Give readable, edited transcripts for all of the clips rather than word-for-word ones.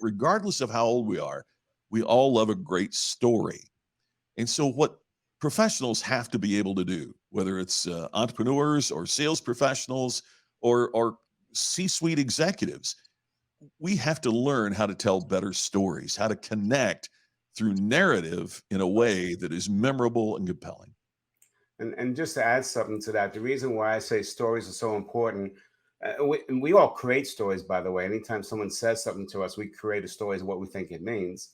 regardless of how old we are, we all love a great story. And so, what professionals have to be able to do, whether it's entrepreneurs or sales professionals or C-suite executives, we have to learn how to tell better stories, how to connect through narrative in a way that is memorable and compelling. And just to add something to that, the reason why I say stories are so important, and we all create stories, by the way. Anytime someone says something to us, we create a story of what we think it means.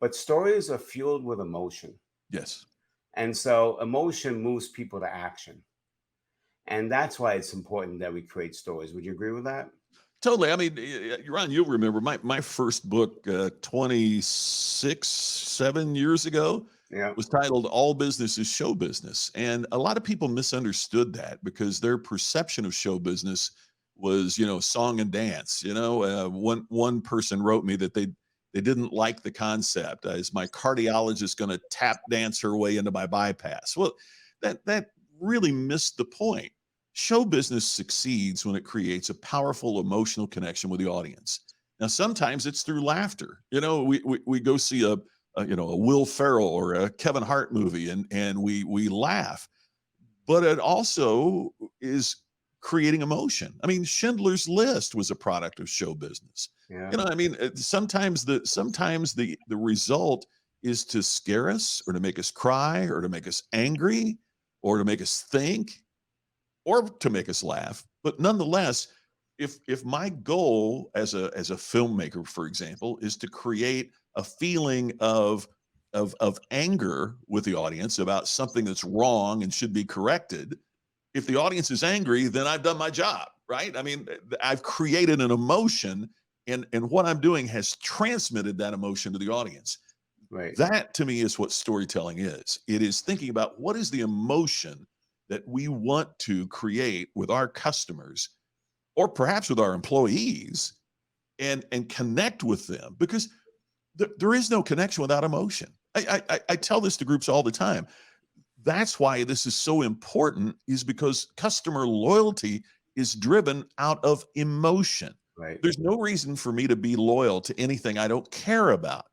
But stories are fueled with emotion. Yes. And so emotion moves people to action. And that's why it's important that we create stories. Would you agree with that? Totally. I mean, Ron, you'll remember my first book, 26, 7 years ago, Yeah. was titled All Business is Show Business. And a lot of people misunderstood that because their perception of show business was, song and dance. One person wrote me that they didn't like the concept. Is my cardiologist going to tap dance her way into my bypass? Well, that really missed the point. Show business succeeds when it creates a powerful emotional connection with the audience. Now, sometimes it's through laughter. We go see a Will Ferrell or a Kevin Hart movie, and we laugh. But it also is creating emotion. I mean, Schindler's List was a product of show business. Yeah. I mean, sometimes the result is to scare us or to make us cry or to make us angry or to make us think or to make us laugh. But nonetheless, if my goal as a filmmaker, for example, is to create a feeling of anger with the audience about something that's wrong and should be corrected, if the audience is angry, then I've done my job, right? I mean, I've created an emotion, and what I'm doing has transmitted that emotion to the audience. Right. That to me is what storytelling is. It is thinking about what is the emotion that we want to create with our customers or perhaps with our employees and connect with them because there is no connection without emotion. I tell this to groups all the time. That's why this is so important, is because customer loyalty is driven out of emotion. Right. There's no reason for me to be loyal to anything I don't care about.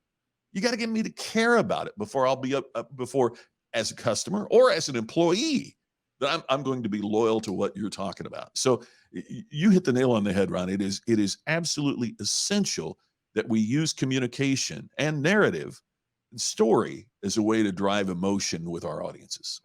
You got to get me to care about it before I'll be before as a customer or as an employee that I'm going to be loyal to what you're talking about. So you hit the nail on the head, Ron. It is absolutely essential that we use communication and narrative and story as a way to drive emotion with our audiences.